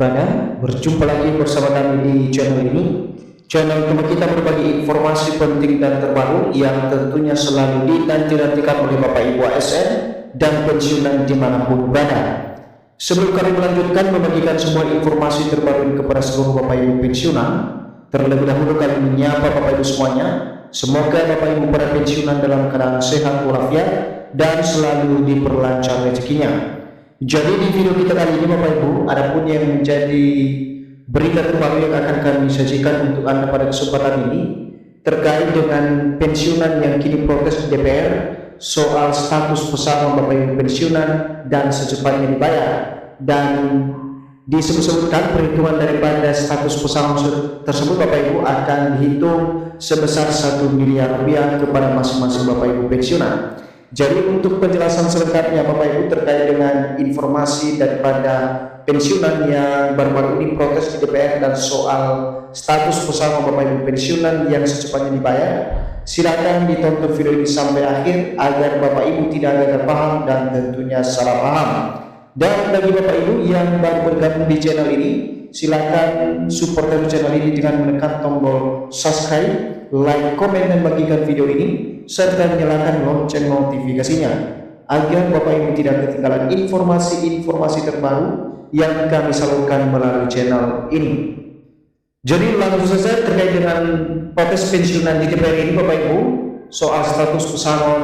Berjumpa lagi bersama kami di channel ini. Channel tempat kita berbagi informasi penting dan terbaru yang tentunya selalu dinanti-nantikan oleh Bapak Ibu ASN dan pensiunan dimanapun berada. Sebelum kami melanjutkan membagikan semua informasi terbaru kepada seluruh Bapak Ibu pensiunan, terlebih dahulu kami menyapa Bapak Ibu semuanya. Semoga Bapak Ibu para pensiunan dalam keadaan sehat walafiat dan selalu diperlancar rezekinya. Jadi di video kita kali ini Bapak Ibu, adapun yang menjadi berita terbaru yang akan kami sajikan untuk Anda pada kesempatan ini terkait dengan pensiunan yang kini protes di DPR soal status pesangon Bapak Ibu pensiunan dan secepatnya dibayar, dan disebut-sebutkan perhitungan daripada status pesangon tersebut Bapak Ibu akan dihitung sebesar 1 miliar rupiah kepada masing-masing Bapak Ibu pensiunan. Jadi untuk penjelasan selengkapnya Bapak Ibu terkait dengan informasi daripada pensiunan yang baru-baru ini protes di DPR dan soal status pesangon Bapak Ibu pensiunan yang secepatnya dibayar, silakan ditonton video ini sampai akhir agar Bapak Ibu tidak gagal paham dan tentunya salah paham. Dan bagi Bapak Ibu yang baru bergabung di channel ini, silakan support channel ini dengan menekan tombol subscribe, like, komen, dan bagikan video ini serta nyalakan lonceng notifikasinya agar Bapak Ibu tidak ketinggalan informasi-informasi terbaru yang kami salurkan melalui channel ini. Jadi langsung saja terkait dengan protes pensiunan di DPR ini Bapak Ibu soal status pesangon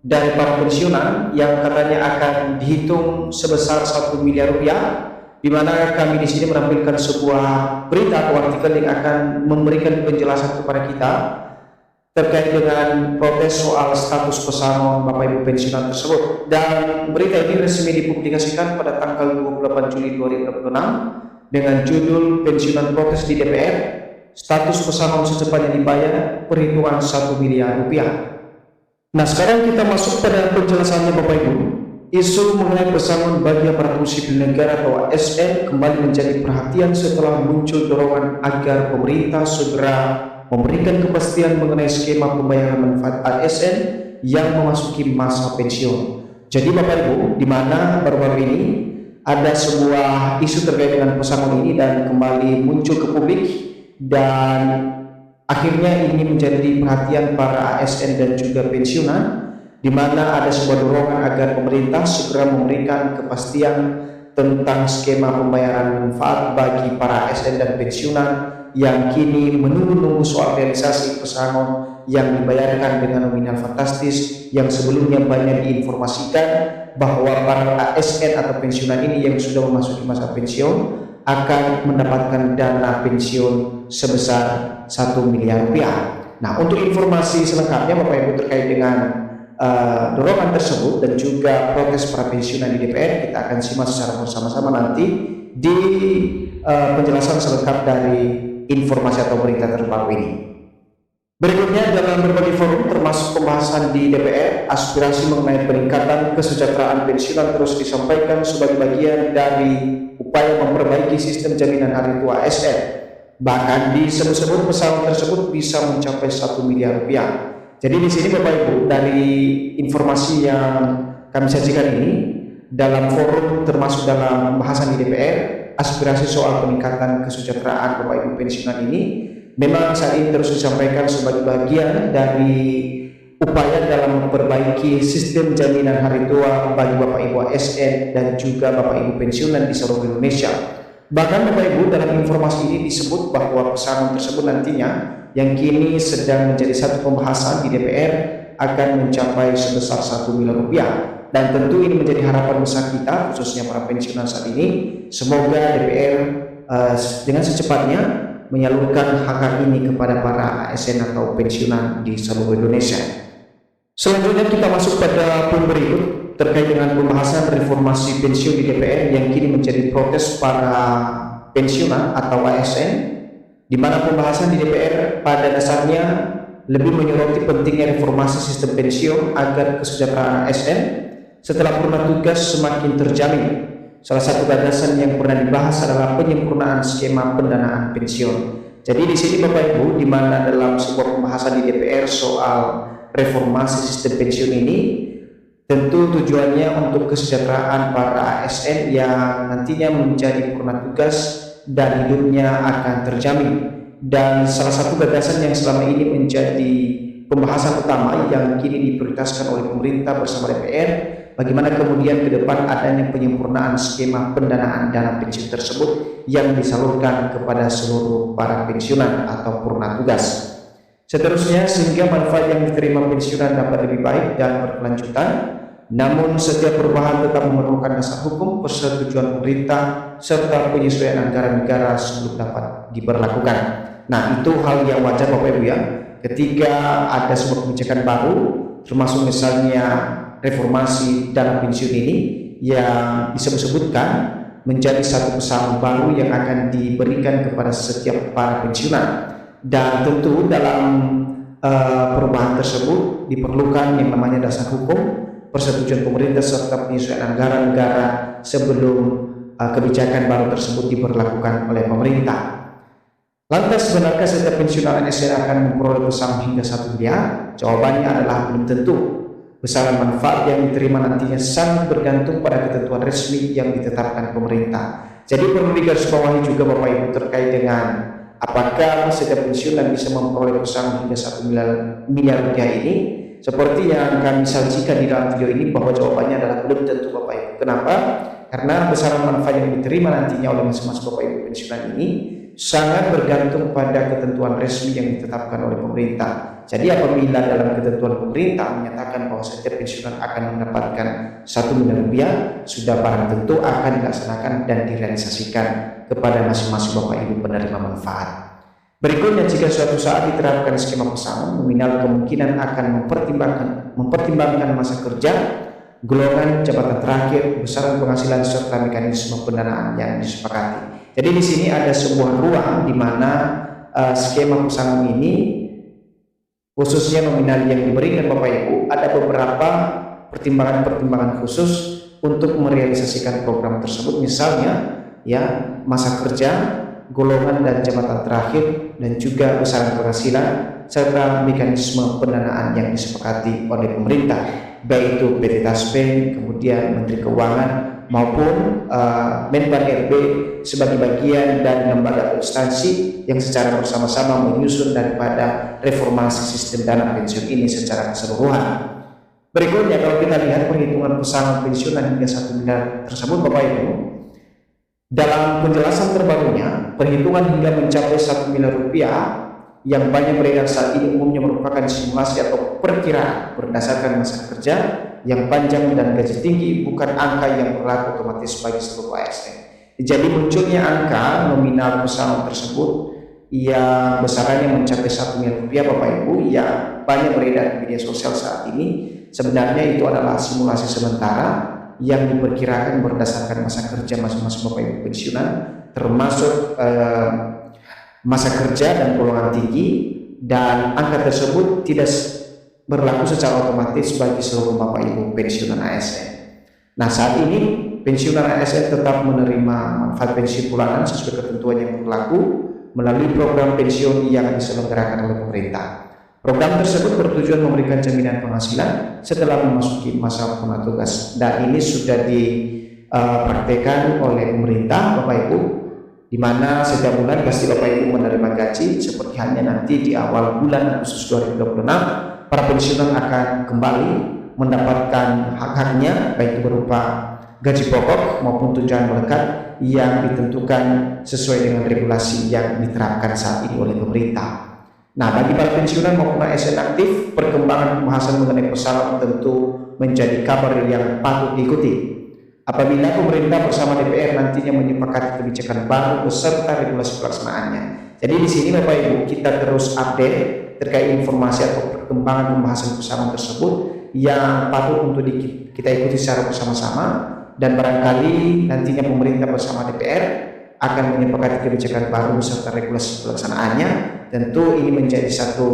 dari para pensiunan yang katanya akan dihitung sebesar 1 miliar rupiah, di mana kami di sini menampilkan sebuah berita atau artikel yang akan memberikan penjelasan kepada kita terkait dengan protes soal status pesangon Bapak Ibu pensiunan tersebut. Dan berita ini resmi dipublikasikan pada tanggal 28 Juli 2026 dengan judul pensiunan protes di DPR, status pesangon secepatnya dibayar, perhitungan 1 miliar rupiah. Nah, sekarang kita masuk pada penjelasannya Bapak Ibu. Isu mengenai pesangon bagi aparatur sipil negara atau ASN kembali menjadi perhatian setelah muncul dorongan agar pemerintah segera memberikan kepastian mengenai skema pembayaran manfaat ASN yang memasuki masa pensiun. Jadi Bapak Ibu, di mana baru-baru ini ada sebuah isu terkait dengan pesangon ini dan kembali muncul ke publik, dan akhirnya ini menjadi perhatian para ASN dan juga pensiunan, di mana ada sebuah dorongan agar pemerintah segera memberikan kepastian tentang skema pembayaran manfaat bagi para ASN dan pensiunan yang kini menunggu-nunggu soal realisasi pesangon yang dibayarkan dengan nominal fantastis yang sebelumnya banyak diinformasikan bahwa para ASN atau pensiunan ini yang sudah memasuki masa pensiun akan mendapatkan dana pensiun sebesar 1 miliar rupiah. Nah, untuk informasi selengkapnya Bapak Ibu terkait dengan dorongan tersebut dan juga protes para pensiunan di DPR, kita akan simak secara bersama-sama nanti di penjelasan selengkap dari informasi atau berita terbaru ini. Berikutnya, dalam berbagai forum termasuk pembahasan di DPR, aspirasi mengenai peningkatan kesejahteraan pensiunan terus disampaikan sebagai bagian dari upaya memperbaiki sistem jaminan hari tua ASN. Bahkan disebut-sebut pesangon tersebut bisa mencapai 1 miliar rupiah. Jadi di sini Bapak Ibu, dari informasi yang kami sajikan ini dalam forum termasuk dalam pembahasan di DPR, aspirasi soal peningkatan kesejahteraan Bapak Ibu pensiunan ini memang saat ini terus disampaikan sebagai bagian dari upaya dalam memperbaiki sistem jaminan hari tua bagi Bapak Ibu ASN dan juga Bapak Ibu pensiunan di seluruh Indonesia. Bahkan Bapak Ibu, dalam informasi ini disebut bahwa pesangon tersebut nantinya yang kini sedang menjadi satu pembahasan di DPR akan mencapai sebesar 1 miliar rupiah. Dan tentu ini menjadi harapan besar kita khususnya para pensiunan saat ini. Semoga DPR dengan secepatnya menyalurkan hak ini kepada para ASN atau pensiunan di seluruh Indonesia. Selanjutnya kita masuk pada poin berikut terkait dengan pembahasan reformasi pensiun di DPR yang kini menjadi protes para pensiunan atau ASN, di mana pembahasan di DPR pada dasarnya lebih menyoroti pentingnya reformasi sistem pensiun agar kesejahteraan ASN setelah purna tugas semakin terjamin. Salah satu gagasan yang pernah dibahas adalah penyempurnaan skema pendanaan pensiun. Jadi di sini Bapak Ibu, di mana dalam sebuah pembahasan di DPR soal reformasi sistem pensiun ini, Tentu tujuannya untuk kesejahteraan para ASN yang nantinya menjadi purna tugas dan hidupnya akan terjamin. Dan salah satu gagasan yang selama ini menjadi pembahasan utama yang kini diprioritaskan oleh pemerintah bersama DPR, bagaimana kemudian ke depan adanya penyempurnaan skema pendanaan dana pensiun tersebut yang disalurkan kepada seluruh para pensiunan atau purna tugas. Seterusnya, sehingga manfaat yang diterima pensiunan dapat lebih baik dan berkelanjutan, namun setiap perubahan tetap memerlukan dasar hukum, persetujuan pemerintah, serta penyesuaian anggaran negara sebelum dapat diberlakukan. Nah, itu hal yang wajar Bapak Ibu ya, ketika ada sebuah kebijakan baru, termasuk misalnya reformasi dana pensiun ini yang disebut-sebutkan menjadi satu pesangon baru yang akan diberikan kepada setiap para pensiunan. Dan tentu dalam perubahan tersebut diperlukan yang namanya dasar hukum, persetujuan pemerintah, serta penyesuaian anggaran negara sebelum kebijakan baru tersebut diberlakukan oleh pemerintah. Lantas, benarkah setiap pensiunan ASN akan memperoleh pesangon hingga 1 miliar? Jawabannya adalah belum tentu. Besaran manfaat yang diterima nantinya sangat bergantung pada ketentuan resmi yang ditetapkan pemerintah. Jadi perlu digarisbawahi juga Bapak Ibu terkait dengan apakah setiap pensiunan bisa memperoleh pesangon hingga 1 miliar rupiah ini? Seperti yang kami sajikan di dalam video ini, bahwa jawabannya adalah belum tentu Bapak Ibu. Kenapa? Karena besaran manfaat yang diterima nantinya oleh masing-masing Bapak Ibu pensiunan ini sangat bergantung pada ketentuan resmi yang ditetapkan oleh pemerintah. Jadi apabila dalam ketentuan pemerintah menyatakan bahwa setiap pensiunan akan mendapatkan 1 miliar rupiah, sudah barang tentu akan dilaksanakan dan direalisasikan kepada masing-masing Bapak Ibu penerima manfaat. Berikutnya, jika suatu saat diterapkan skema pesangon, nominal kemungkinan akan mempertimbangkan masa kerja, golongan jabatan terakhir, besaran penghasilan, serta mekanisme pendanaan yang disepakati. Jadi di sini ada sebuah ruang di mana skema pesangon ini, khususnya nominal yang diberikan Bapak Ibu, ada beberapa pertimbangan-pertimbangan khusus untuk merealisasikan program tersebut. Misalnya ya, masa kerja, golongan dan jabatan terakhir, dan juga besaran penghasilan serta mekanisme pendanaan yang disepakati oleh pemerintah, baik itu PT Taspen, kemudian Menteri Keuangan maupun Menpan RB sebagai bagian dari lembaga instansi yang secara bersama-sama menyusun daripada reformasi sistem dana pensiun ini secara keseluruhan. Berikutnya, kalau kita lihat perhitungan pesangon pensiunan hingga 1 miliar tersebut Bapak Ibu, dalam penjelasan terbarunya, perhitungan hingga mencapai 1 miliar rupiah yang banyak beredar saat ini umumnya merupakan simulasi atau perkiraan berdasarkan masa kerja yang panjang dan gaji tinggi, bukan angka yang berlaku otomatis bagi seluruh ASN. Jadi munculnya angka nominal pesangon tersebut yang besarannya mencapai 1 miliar rupiah Bapak Ibu yang banyak beredar di media sosial saat ini, sebenarnya itu adalah simulasi sementara yang diperkirakan berdasarkan masa kerja masing-masing Bapak Ibu pensiunan, termasuk masa kerja dan golongan tinggi, dan angka tersebut tidak berlaku secara otomatis bagi seluruh Bapak Ibu pensiunan ASN. Nah, saat ini pensiunan ASN tetap menerima manfaat pensiun bulanan sesuai ketentuan yang berlaku melalui program pensiun yang diselenggarakan oleh pemerintah. Program tersebut bertujuan memberikan jaminan penghasilan setelah memasuki masa purna tugas, dan ini sudah dipraktekkan oleh pemerintah Bapak Ibu, di mana setiap bulan pasti Bapak Ibu menerima gaji. Seperti halnya nanti di awal bulan Agustus 2026, para pensiunan akan kembali mendapatkan hak-haknya, baik berupa gaji pokok maupun tunjangan melekat yang ditentukan sesuai dengan regulasi yang diterapkan saat ini oleh pemerintah. Nah, bagi para pensiunan maupun ASN aktif, perkembangan pembahasan mengenai pesangon tentu menjadi kabar yang patut diikuti. Apabila pemerintah bersama DPR nantinya menyepakati kebijakan baru beserta regulasi pelaksanaannya. Jadi di sini Bapak Ibu, kita terus update terkait informasi atau perkembangan pembahasan pesangon tersebut yang patut untuk kita ikuti secara bersama-sama, dan barangkali nantinya pemerintah bersama DPR akan menyepakati kebijakan baru beserta regulasi pelaksanaannya. Tentu ini menjadi satu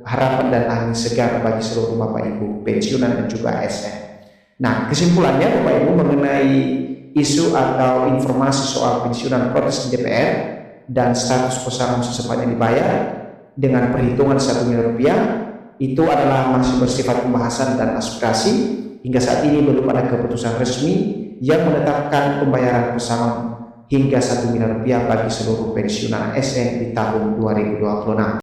harapan dan angin segar bagi seluruh Bapak Ibu pensiunan dan juga ASN. Nah, kesimpulannya Bapak Ibu mengenai isu atau informasi soal pensiunan protes di DPR dan status pesangon secepatnya dibayar dengan perhitungan 1 miliar rupiah, itu adalah masih bersifat pembahasan dan aspirasi, Hingga saat ini belum ada keputusan resmi yang menetapkan pembayaran pesangon hingga 1 miliar rupiah bagi seluruh pensiunan ASN di tahun 2026.